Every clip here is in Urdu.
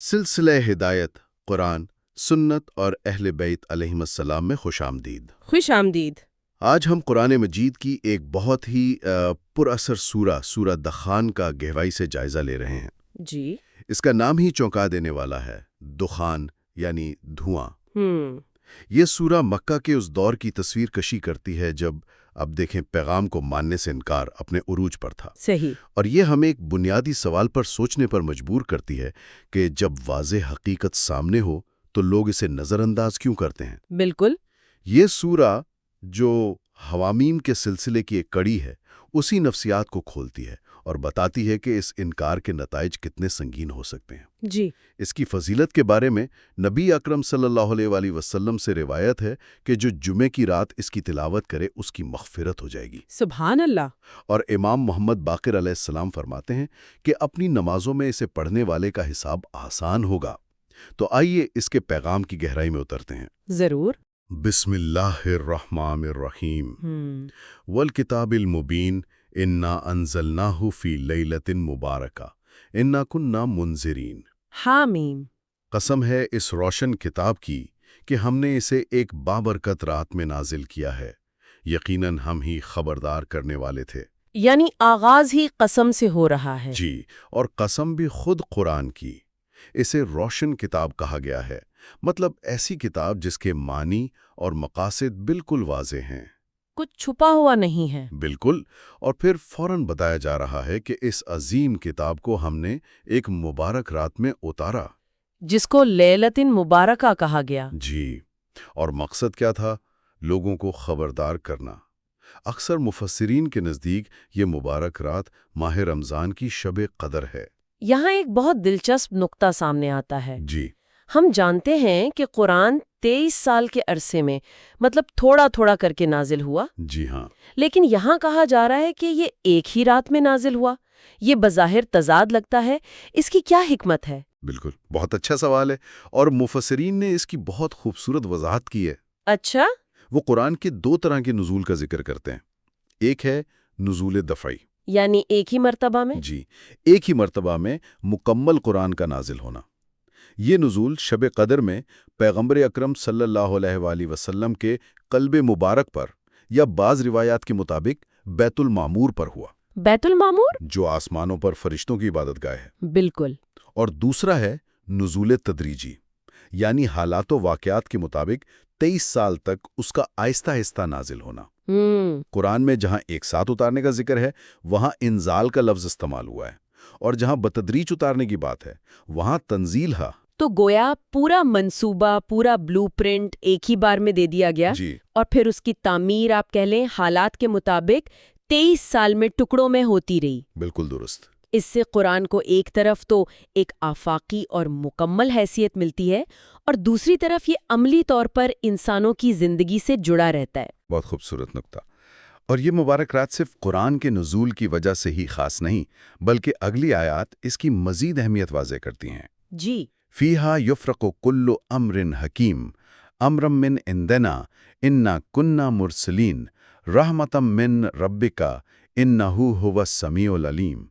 سلسلہ ہدایت قرآن سنت اور اہل بیت علیہم السلام میں خوش آمدید۔ خوش آمدید۔ آج ہم قرآن مجید کی ایک بہت ہی پر اثر سورہ دخان کا گہرائی سے جائزہ لے رہے ہیں۔ جی۔ اس کا نام ہی چونکا دینے والا ہے، دخان یعنی دھواں۔ یہ سورہ مکہ کے اس دور کی تصویر کشی کرتی ہے جب اب دیکھیں پیغام کو ماننے سے انکار اپنے عروج پر تھا۔ صحیح۔ اور یہ ہمیں ایک بنیادی سوال پر سوچنے پر مجبور کرتی ہے کہ جب واضح حقیقت سامنے ہو تو لوگ اسے نظر انداز کیوں کرتے ہیں؟ بالکل۔ یہ سورہ جو حوامیم کے سلسلے کی ایک کڑی ہے، اسی نفسیات کو کھولتی ہے اور بتاتی ہے کہ اس انکار کے نتائج کتنے سنگین ہو سکتے ہیں۔ جی۔ اس کی فضیلت کے بارے میں نبی اکرم صلی اللہ علیہ وآلہ وسلم سے روایت ہے کہ جو جمعے کی رات اس کی تلاوت کرے اس کی مغفرت ہو جائے گی۔ سبحان اللہ۔ اور امام محمد باقر علیہ السلام فرماتے ہیں کہ اپنی نمازوں میں اسے پڑھنے والے کا حساب آسان ہوگا۔ تو آئیے اس کے پیغام کی گہرائی میں اترتے ہیں۔ ضرور۔ بسم اللہ الرحمن الرحیم۔ والکتاب المبین انا انزلناہ فی لیلۃ مبارکہ انا کننا منذرین۔ حامیم۔ قسم ہے اس روشن کتاب کی کہ ہم نے اسے ایک بابرکت رات میں نازل کیا ہے، یقیناً ہم ہی خبردار کرنے والے تھے۔ یعنی آغاز ہی قسم سے ہو رہا ہے۔ جی، اور قسم بھی خود قرآن کی۔ اسے روشن کتاب کہا گیا ہے، مطلب ایسی کتاب جس کے معنی اور مقاصد بالکل واضح ہیں۔ کچھ چھپا ہوا نہیں ہے۔ بالکل۔ اور پھر فوراً بتایا جا رہا ہے کہ اس عظیم کتاب کو ہم نے ایک مبارک رات میں اتارا، جس کو لیلۃ مبارکہ کہا گیا۔ جی۔ اور مقصد کیا تھا؟ لوگوں کو خبردار کرنا۔ اکثر مفسرین کے نزدیک یہ مبارک رات ماہ رمضان کی شب قدر ہے۔ یہاں ایک بہت دلچسپ نقطہ سامنے آتا ہے۔ جی۔ ہم جانتے ہیں کہ قرآن 23 سال کے عرصے میں مطلب تھوڑا تھوڑا کر کے نازل ہوا۔ جی ہاں۔ لیکن یہاں کہا جا رہا ہے کہ یہ ایک ہی رات میں نازل ہوا۔ یہ بظاہر تضاد لگتا ہے، اس کی کیا حکمت ہے؟ بالکل، بہت اچھا سوال ہے، اور مفسرین نے اس کی بہت خوبصورت وضاحت کی ہے۔ اچھا۔ وہ قرآن کے دو طرح کے نزول کا ذکر کرتے ہیں۔ ایک ہے نزول دفعی، یعنی ایک ہی مرتبہ میں؟ جی، ایک ہی مرتبہ میں مکمل قرآن کا نازل ہونا۔ یہ نزول شب قدر میں پیغمبر اکرم صلی اللہ علیہ وآلہ وسلم کے قلب مبارک پر، یا بعض روایات کے مطابق بیت المعمور پر ہوا۔ بیت المعمور؟ جو آسمانوں پر فرشتوں کی عبادت گاہ ہے۔ بالکل۔ اور دوسرا ہے نزول تدریجی، یعنی حالات و واقعات کے مطابق 23 سال تک اس کا آہستہ آہستہ نازل ہونا۔ قرآن میں جہاں ایک ساتھ اتارنے کا ذکر ہے وہاں انزال کا لفظ استعمال ہوا ہے، اور جہاں بتدریج اتارنے کی بات ہے وہاں تنزیل ہے۔ تو گویا پورا منصوبہ، پورا بلو پرنٹ ایک ہی بار میں دے دیا گیا، جی، اور پھر اس کی تعمیر آپ کہہ لیں حالات کے مطابق 23 سال میں ٹکڑوں میں ہوتی رہی۔ بالکل درست۔ اس سے قرآن کو ایک طرف تو ایک آفاقی اور مکمل حیثیت ملتی ہے، اور دوسری طرف یہ عملی طور پر انسانوں کی زندگی سے جڑا رہتا ہے۔ بہت خوبصورت نقطہ۔ اور یہ مبارک رات صرف قرآن کے نزول کی وجہ سے ہی خاص نہیں، بلکہ اگلی آیات اس کی مزید اہمیت واضح کرتی ہیں۔ جی۔ فیہا یفرق کل امر حکیم امرا من عندنا انا کننا مرسلین رحمتا من ربک انہ ھو السمیع العلیم۔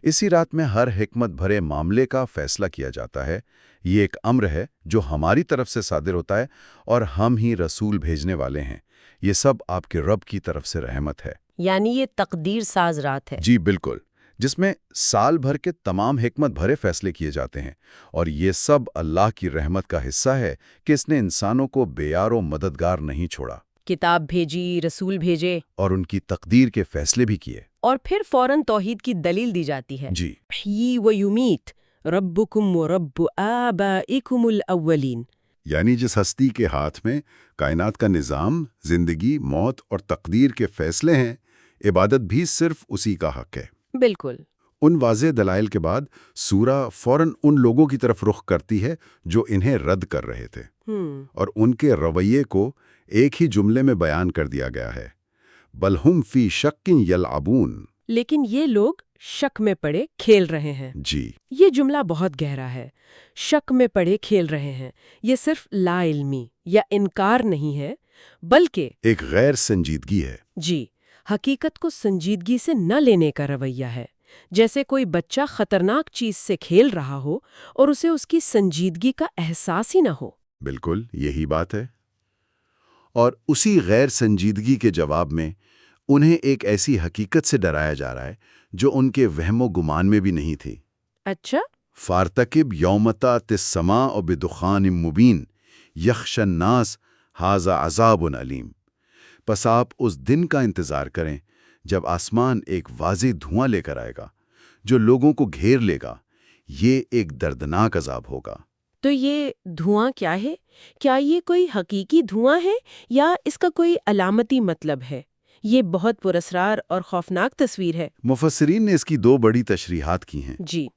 اسی رات میں ہر حکمت بھرے معاملے کا فیصلہ کیا جاتا ہے۔ یہ ایک امر ہے جو ہماری طرف سے صادر ہوتا ہے، اور ہم ہی رسول بھیجنے والے ہیں۔ یہ سب آپ کے رب کی طرف سے رحمت ہے۔ یعنی یہ تقدیر ساز رات ہے۔ جی بالکل، جس میں سال بھر کے تمام حکمت بھرے فیصلے کیے جاتے ہیں، اور یہ سب اللہ کی رحمت کا حصہ ہے کہ اس نے انسانوں کو بے یار و مددگار نہیں چھوڑا۔ کتاب بھیجی، رسول بھیجے، اور ان کی تقدیر کے فیصلے بھی کیے۔ اور پھر فوراً توحید کی دلیل دی جاتی ہے۔ جی۔ یحیی و یمیت ربکم و رب آبائکم الاولین۔ یعنی جس ہستی کے ہاتھ میں کائنات کا نظام، زندگی، موت اور تقدیر کے فیصلے ہیں، عبادت بھی صرف اسی کا حق ہے۔ بالکل۔ ان واضح دلائل کے بعد سورہ فوراً ان لوگوں کی طرف رخ کرتی ہے جو انہیں رد کر رہے تھے، اور ان کے رویے کو ایک ہی جملے میں بیان کر دیا گیا ہے، بل ہم فی شک یلعبون۔ لیکن یہ لوگ شک میں پڑے کھیل رہے ہیں۔ جی۔ یہ جملہ بہت گہرا ہے۔ شک میں پڑے کھیل رہے ہیں، یہ صرف لا علمی یا انکار نہیں ہے، بلکہ ایک غیر سنجیدگی ہے۔ جی، حقیقت کو سنجیدگی سے نہ لینے کا رویہ ہے۔ جیسے کوئی بچہ خطرناک چیز سے کھیل رہا ہو اور اسے اس کی سنجیدگی کا احساس ہی نہ ہو۔ بالکل یہی بات ہے۔ اور اسی غیر سنجیدگی کے جواب میں انہیں ایک ایسی حقیقت سے ڈرایا جا رہا ہے جو ان کے وہم و گمان میں بھی نہیں تھی۔ اچھا؟ فارتقب یومتا تسما و بدخان مبین یخش الناس ھذا عذاب علیم۔ پس آپ اس دن کا انتظار کریں جب آسمان ایک واضح دھواں لے کر آئے گا جو لوگوں کو گھیر لے گا۔ یہ ایک دردناک عذاب ہوگا۔ تو یہ دھواں کیا ہے؟ کیا یہ کوئی حقیقی دھواں ہے یا اس کا کوئی علامتی مطلب ہے؟ یہ بہت پراسرار اور خوفناک تصویر ہے۔ مفسرین نے اس کی دو بڑی تشریحات کی ہیں۔ جی۔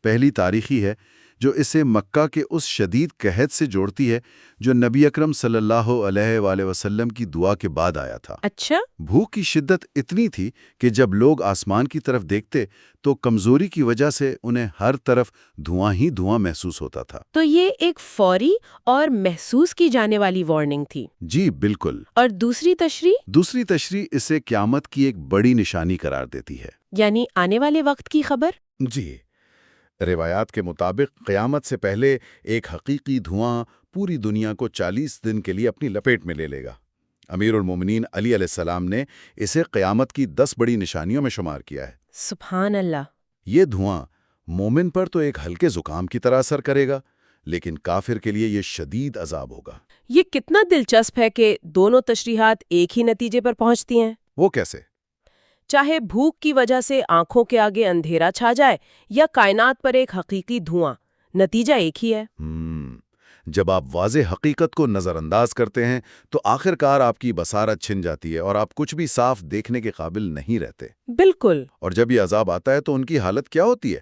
پہلی تاریخی ہے جو اسے مکہ کے اس شدید قحط سے جوڑتی ہے جو نبی اکرم صلی اللہ علیہ وآلہ وسلم کی دعا کے بعد آیا تھا۔ اچھا؟ بھوک کی شدت اتنی تھی کہ جب لوگ آسمان کی طرف دیکھتے تو کمزوری کی وجہ سے انہیں ہر طرف دھواں ہی دھواں محسوس ہوتا تھا۔ تو یہ ایک فوری اور محسوس کی جانے والی وارننگ تھی۔ جی بالکل۔ اور دوسری تشریح اسے قیامت کی ایک بڑی نشانی قرار دیتی ہے، یعنی آنے والے وقت کی خبر۔ جی روایات کے مطابق قیامت سے پہلے ایک حقیقی دھواں پوری دنیا کو 40 دن کے لیے اپنی لپیٹ میں لے لے گا۔ امیر المومنین علی علیہ السلام نے اسے قیامت کی 10 بڑی نشانیوں میں شمار کیا ہے۔ سبحان اللہ۔ یہ دھواں مومن پر تو ایک ہلکے زکام کی طرح اثر کرے گا، لیکن کافر کے لیے یہ شدید عذاب ہوگا۔ یہ کتنا دلچسپ ہے کہ دونوں تشریحات ایک ہی نتیجے پر پہنچتی ہیں۔ وہ کیسے؟ چاہے بھوک کی وجہ سے آنکھوں کے آگے اندھیرا چھا جائے یا کائنات پر ایک حقیقی دھواں، نتیجہ ایک ہی ہے۔ جب آپ واضح حقیقت کو نظر انداز کرتے ہیں تو آخرکار آپ کی بصارت چھن جاتی ہے اور آپ کچھ بھی صاف دیکھنے کے قابل نہیں رہتے۔ بالکل۔ اور جب یہ عذاب آتا ہے تو ان کی حالت کیا ہوتی ہے؟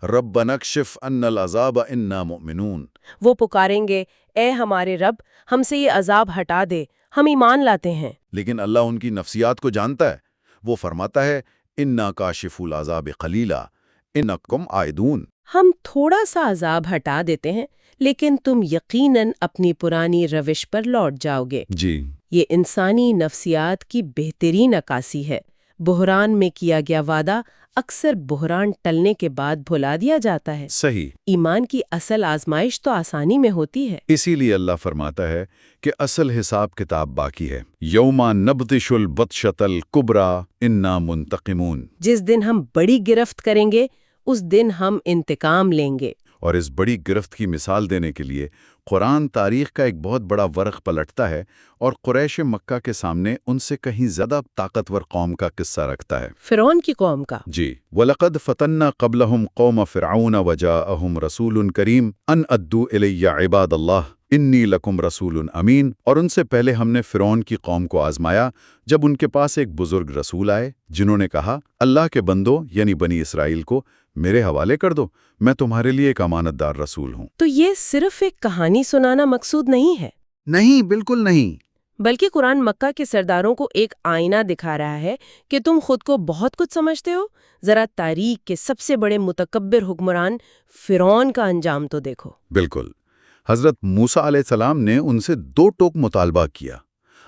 ربنا اکشف عنا العذاب انا مؤمنون۔ وہ پکاریں گے، اے ہمارے رب، ہم سے یہ عذاب ہٹا دے، ہم ایمان لاتے ہیں۔ لیکن اللہ ان کی نفسیات کو جانتا ہے۔ وہ فرماتا ہے انا کاشف العذاب قلیلا انکم عائدون۔ ہم تھوڑا سا عذاب ہٹا دیتے ہیں لیکن تم یقیناً اپنی پرانی روش پر لوٹ جاؤ گے۔ جی یہ انسانی نفسیات کی بہترین عکاسی ہے۔ بحران میں کیا گیا وعدہ اکثر بحران ٹلنے کے بعد بھلا دیا جاتا ہے۔ صحیح۔ ایمان کی اصل آزمائش تو آسانی میں ہوتی ہے۔ اسی لیے اللہ فرماتا ہے کہ اصل حساب کتاب باقی ہے۔ یوما نبطش البطشۃ الکبریٰ انا منتقمون۔ جس دن ہم بڑی گرفت کریں گے اس دن ہم انتقام لیں گے۔ اور اس بڑی گرفت کی مثال دینے کے لیے قرآن تاریخ کا ایک بہت بڑا ورق پلٹتا ہے اور قریش مکہ کے سامنے ان سے کہیں زیادہ طاقتور قوم کا قصہ رکھتا ہے، فرعون کی قوم کا۔ جی وَلَقَدْ فَتَنَّا قَبْلَهُمْ قَوْمَ فِرْعَوْنَ وَجَاءَهُمْ رَسُولٌ كَرِيمٌ أَنْ أَدُّوا إِلَيَّ عِبَادَ اللَّهِ إِنِّي لَكُمْ رَسُولٌ أَمِينٌ۔ اور ان سے پہلے ہم نے فرعون کی قوم کو آزمایا جب ان کے پاس ایک بزرگ رسول آئے جنہوں نے کہا، اللہ کے بندوں یعنی بنی اسرائیل کو میرے حوالے کر دو، میں تمہارے لیے ایک امانت دار رسول ہوں۔ تو یہ صرف ایک کہانی سنانا مقصود نہیں ہے۔ نہیں، بالکل نہیں۔ بلکہ قرآن مکہ کے سرداروں کو ایک آئینہ دکھا رہا ہے کہ تم خود کو بہت کچھ سمجھتے ہو، ذرا تاریخ کے سب سے بڑے متکبر حکمران فرعون کا انجام تو دیکھو۔ بالکل۔ حضرت موسیٰ علیہ السلام نے ان سے 2 ٹوک مطالبہ کیا،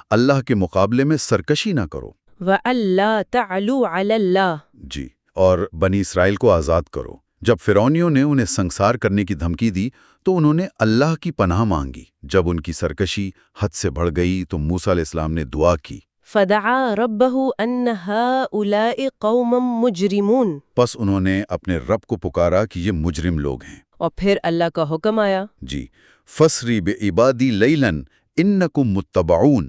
اللہ کے مقابلے میں سرکشی نہ کرو، وَأَلَّا تَعْلُوا عَلَى اللَّهِ، جی، اور بنی اسرائیل کو آزاد کرو۔ جب فرعونیوں نے انہیں سنسار کرنے کی دھمکی دی تو انہوں نے اللہ کی پناہ مانگی۔ جب ان کی سرکشی حد سے بڑھ گئی تو موسیٰ علیہ السلام نے دعا کی، فَدَعَا رَبَّهُ أَنَّ هَؤُلَاءِ قَوْمٌ مُجْرِمُونَ، پس انہوں نے اپنے رب کو پکارا کہ یہ مجرم لوگ ہیں۔ اور پھر اللہ کا حکم آیا، جی فَسْرِ بِعِبَادِي لَيْلًا إِنَّكُمْ مُتَّبَعُونَ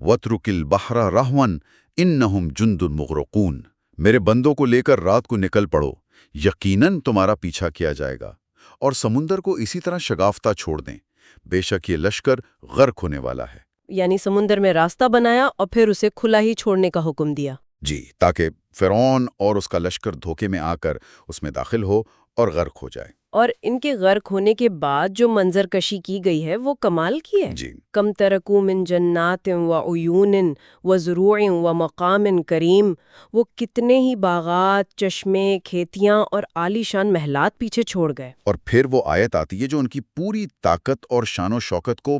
وَاتْرُكِ الْبَحْرَ رَهْوًا إِنَّهُمْ جُنْدٌ مُغْرَقُونَ۔ میرے بندوں کو لے کر رات کو نکل پڑو، یقیناً تمہارا پیچھا کیا جائے گا، اور سمندر کو اسی طرح شگافتہ چھوڑ دیں، بے شک یہ لشکر غرق ہونے والا ہے۔ یعنی سمندر میں راستہ بنایا اور پھر اسے کھلا ہی چھوڑنے کا حکم دیا۔ جی، تاکہ فرعون اور اس کا لشکر دھوکے میں آ کر اس میں داخل ہو اور غرق ہو جائے۔ اور ان کے غرق ہونے کے بعد جو منظر کشی کی گئی ہے وہ کمال کی ہے۔ جی کم ترکو من جنات وعیون وزروع ومقام کریم، وہ کتنے ہی باغات، چشمے، کھیتیاں اور عالی شان محلات پیچھے چھوڑ گئے۔ اور پھر وہ آیت آتی ہے جو ان کی پوری طاقت اور شان و شوکت کو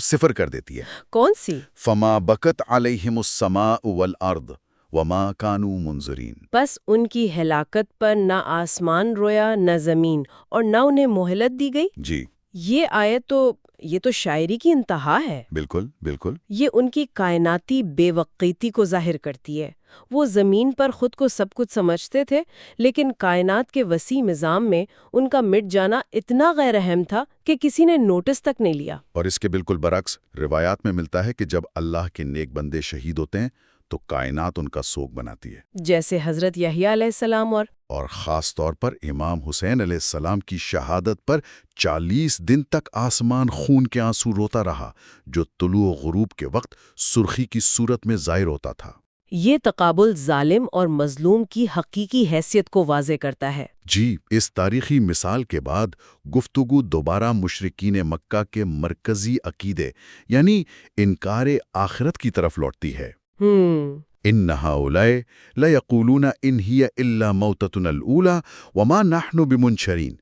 صفر کر دیتی ہے۔ کون سی؟ فما بکت علیہم السماء والارض وما كانوا منظرین۔ بس ان کی ہلاکت پر نہ آسمان رویا نہ زمین اور نہ انہیں مہلت دی گئی۔ جی یہ آیت یہ تو شاعری کی انتہا ہے۔ بالکل بالکل۔ یہ ان کی کائناتی بے وقیتی کو ظاہر کرتی ہے۔ وہ زمین پر خود کو سب کچھ سمجھتے تھے، لیکن کائنات کے وسیع نظام میں ان کا مٹ جانا اتنا غیر اہم تھا کہ کسی نے نوٹس تک نہیں لیا۔ اور اس کے بالکل برعکس روایات میں ملتا ہے کہ جب اللہ کے نیک بندے شہید ہوتے ہیں تو کائنات ان کا سوگ بناتی ہے، جیسے حضرت یحییٰ علیہ السلام اور خاص طور پر امام حسین علیہ السلام کی شہادت پر 40 دن تک آسمان خون کے آنسو روتا رہا، جو طلوع و غروب کے وقت سرخی کی صورت میں ظاہر ہوتا تھا۔ یہ تقابل ظالم اور مظلوم کی حقیقی حیثیت کو واضح کرتا ہے۔ جی، اس تاریخی مثال کے بعد گفتگو دوبارہ مشرکین مکہ کے مرکزی عقیدے یعنی انکار آخرت کی طرف لوٹتی ہے۔ ان هؤلاء ليقولون ان هي الا موتتنا الاولى وما نحن بمنشرين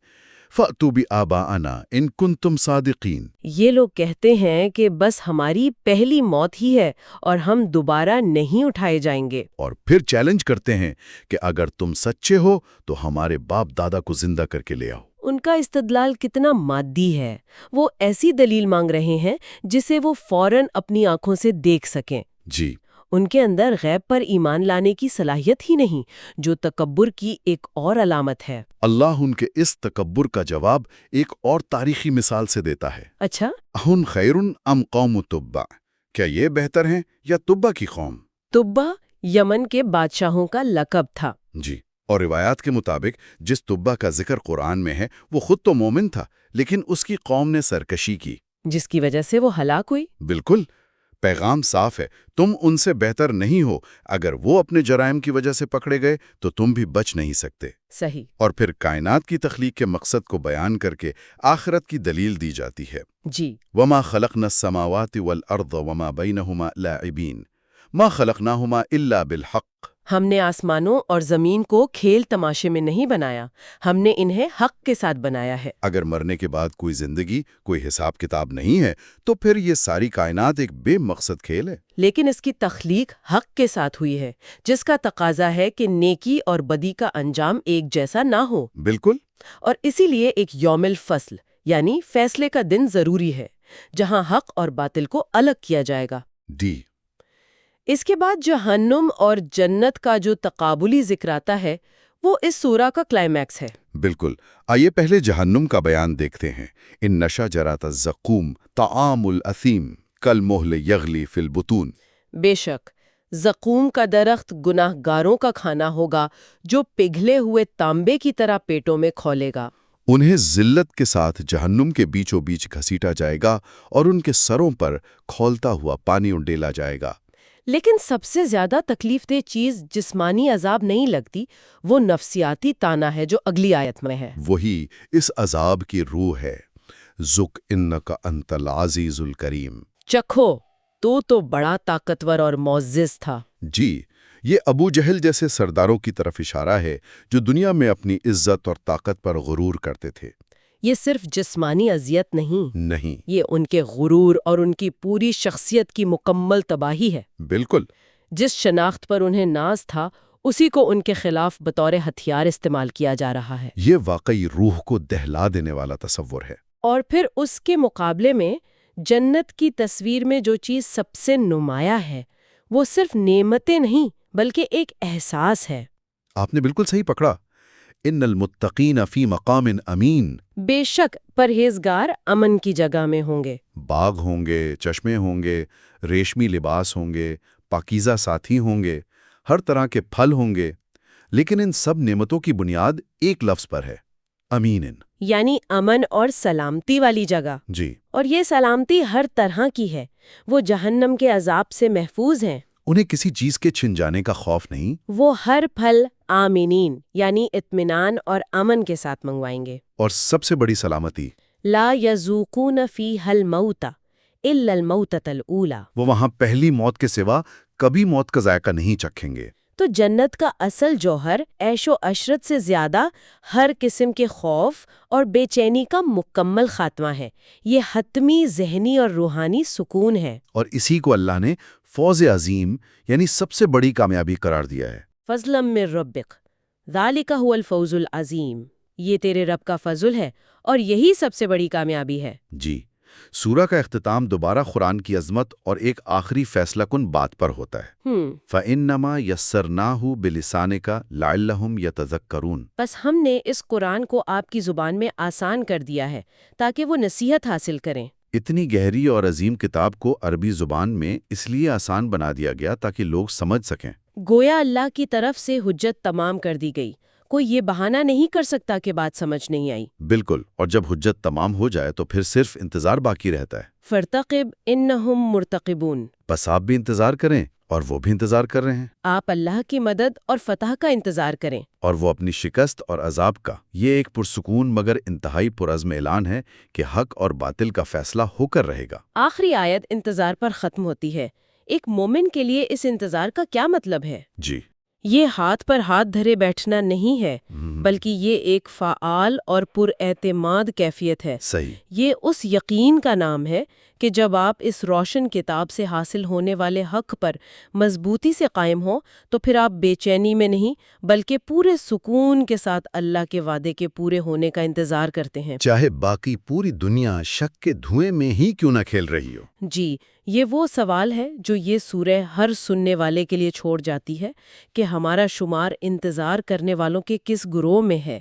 فاتوا بآبائنا ان كنتم صادقين۔ یہ لوگ کہتے ہیں کہ بس ہماری پہلی موت ہی ہے اور ہم دوبارہ نہیں اٹھائے جائیں گے، اور پھر چیلنج کرتے ہیں کہ اگر تم سچے ہو تو ہمارے باپ دادا کو زندہ کر کے لے آؤ۔ ان کا استدلال کتنا مادی ہے۔ وہ ایسی دلیل مانگ رہے ہیں جسے وہ فوراً اپنی آنکھوں سے دیکھ سکیں۔ جی، ان کے اندر غیب پر ایمان لانے کی صلاحیت ہی نہیں، جو تکبر کی ایک اور علامت ہے۔ اللہ ان کے اس تکبر کا جواب ایک اور تاریخی مثال سے دیتا ہے۔ اچھا، اہن خیر ام قوم تبع، کیا یہ بہتر ہیں یا تبع کی قوم؟ تبع یمن کے بادشاہوں کا لقب تھا۔ جی، اور روایات کے مطابق جس تبع کا ذکر قرآن میں ہے وہ خود تو مومن تھا، لیکن اس کی قوم نے سرکشی کی، جس کی وجہ سے وہ ہلاک ہوئی۔ بالکل، پیغام صاف ہے، تم ان سے بہتر نہیں ہو، اگر وہ اپنے جرائم کی وجہ سے پکڑے گئے تو تم بھی بچ نہیں سکتے۔ صحیح۔ اور پھر کائنات کی تخلیق کے مقصد کو بیان کر کے آخرت کی دلیل دی جاتی ہے۔ جی، وما خلقنا السماوات والارض وما بینہما لاعبین ما خلقناہما الا بالحق۔ ہم نے آسمانوں اور زمین کو کھیل تماشے میں نہیں بنایا، ہم نے انہیں حق کے ساتھ بنایا ہے۔ اگر مرنے کے بعد کوئی زندگی، کوئی حساب کتاب نہیں ہے تو پھر یہ ساری کائنات ایک بے مقصد کھیل ہے۔ لیکن اس کی تخلیق حق کے ساتھ ہوئی ہے، جس کا تقاضا ہے کہ نیکی اور بدی کا انجام ایک جیسا نہ ہو۔ بالکل۔ اور اسی لیے ایک یوم الفصل یعنی فیصلے کا دن ضروری ہے، جہاں حق اور باطل کو الگ کیا جائے گا۔ ڈی۔ اس کے بعد جہنم اور جنت کا جو تقابلی ذکر آتا ہے وہ اس سورہ کا کلائمیکس ہے۔ بالکل، آئیے پہلے جہنم کا بیان دیکھتے ہیں۔ ان شجرۃ الزقوم طعام الاثیم کالمہل یغلی فی البطون۔ بے شک زقوم کا درخت گناہ گاروں کا کھانا ہوگا جو پگھلے ہوئے تانبے کی طرح پیٹوں میں کھولے گا۔ انہیں ذلت کے ساتھ جہنم کے بیچوں بیچ گھسیٹا جائے گا اور ان کے سروں پر کھولتا ہوا پانی انڈیلا جائے گا۔ لیکن سب سے زیادہ تکلیف دہ چیز جسمانی عذاب نہیں لگتی، وہ نفسیاتی تانا ہے جو اگلی آیت میں ہے۔ وہی اس عذاب کی روح ہے۔ ذق انک انت العزیز الکریم۔ چکھو، تو بڑا طاقتور اور معزز تھا۔ جی، یہ ابو جہل جیسے سرداروں کی طرف اشارہ ہے جو دنیا میں اپنی عزت اور طاقت پر غرور کرتے تھے۔ یہ صرف جسمانی اذیت نہیں، نہیں، یہ ان کے غرور اور ان کی پوری شخصیت کی مکمل تباہی ہے۔ بالکل۔ جس شناخت پر انہیں ناز تھا اسی کو ان کے خلاف بطور ہتھیار استعمال کیا جا رہا ہے۔ یہ واقعی روح کو دہلا دینے والا تصور ہے۔ اور پھر اس کے مقابلے میں جنت کی تصویر میں جو چیز سب سے نمایاں ہے وہ صرف نعمتیں نہیں بلکہ ایک احساس ہے۔ آپ نے بالکل صحیح پکڑا۔ ان المتقین فی مقام امین۔ بے شک پرہیزگار امن کی جگہ میں ہوں گے۔ باغ ہوں گے، چشمے ہوں گے، ریشمی لباس ہوں گے، پاکیزہ ساتھی ہوں گے، ہر طرح کے پھل ہوں گے، لیکن ان سب نعمتوں کی بنیاد ایک لفظ پر ہے، امین۔ یعنی امن اور سلامتی والی جگہ۔ جی، اور یہ سلامتی ہر طرح کی ہے۔ وہ جہنم کے عذاب سے محفوظ ہیں۔ انہیں کسی چیز کے چھن جانے کا خوف نہیں۔ وہ ہر پھل آمینین یعنی اطمینان اور امن کے ساتھ منگوائیں گے۔ اور سب سے بڑی سلامتی، لا یذوقون فیہا الموت الا الموتۃ الاولی۔ وہ وہاں پہلی موت کے سوا کبھی موت کا ذائقہ نہیں چکھیں گے۔ تو جنت کا اصل جوہر عیش و عشرت سے زیادہ ہر قسم کے خوف اور بے چینی کا مکمل خاتمہ ہے۔ یہ حتمی ذہنی اور روحانی سکون ہے۔ اور اسی کو اللہ نے فوز عظیم یعنی سب سے بڑی کامیابی قرار دیا ہے۔ فضلا من ربک ذالک هو الفوز العظیم، یہ تیرے رب کا فضل ہے اور یہی سب سے بڑی کامیابی ہے۔ جی، سورہ کا اختتام دوبارہ قرآن کی عظمت اور ایک آخری فیصلہ کن بات پر ہوتا ہے۔ فَإِنَّمَا يَسَّرْنَاهُ بِلِسَانِكَ لَعَلَّهُمْ يَتَذَكَّرُونَ، بس ہم نے اس قرآن کو آپ کی زبان میں آسان کر دیا ہے تاکہ وہ نصیحت حاصل کریں۔ اتنی گہری اور عظیم کتاب کو عربی زبان میں اس لیے آسان بنا دیا گیا تاکہ لوگ سمجھ سکیں۔ گویا اللہ کی طرف سے حجت تمام کر دی گئی، کوئی یہ بہانہ نہیں کر سکتا کہ بات سمجھ نہیں آئی۔ بالکل، اور جب حجت تمام ہو جائے تو پھر صرف انتظار باقی رہتا ہے۔ فرتقب انہم مرتقبون، بس آپ بھی انتظار کریں اور وہ بھی انتظار کر رہے ہیں، آپ اللہ کی مدد اور فتح کا انتظار کریں۔ اور وہ اپنی شکست اور عذاب کا۔ یہ ایک پرسکون مگر انتہائی پرعزم اعلان ہے کہ حق اور باطل کا فیصلہ ہو کر رہے گا۔ آخری آیت انتظار پر ختم ہوتی ہے۔ ایک مومن کے لیے اس انتظار کا کیا مطلب ہے؟ جی، یہ ہاتھ پر ہاتھ دھرے بیٹھنا نہیں ہے، بلکہ یہ ایک فعال اور پر اعتماد کیفیت ہے۔ صحیح۔ یہ اس یقین کا نام ہے کہ جب آپ اس روشن کتاب سے حاصل ہونے والے حق پر مضبوطی سے قائم ہوں تو پھر آپ بے چینی میں نہیں بلکہ پورے سکون کے ساتھ اللہ کے وعدے کے پورے ہونے کا انتظار کرتے ہیں، چاہے باقی پوری دنیا شک کے دھوئیں میں ہی کیوں نہ کھیل رہی ہو۔ جی، یہ وہ سوال ہے جو یہ سورہ ہر سننے والے کے لیے چھوڑ جاتی ہے کہ ہمارا شمار انتظار کرنے والوں کے کس گروہ میں ہے۔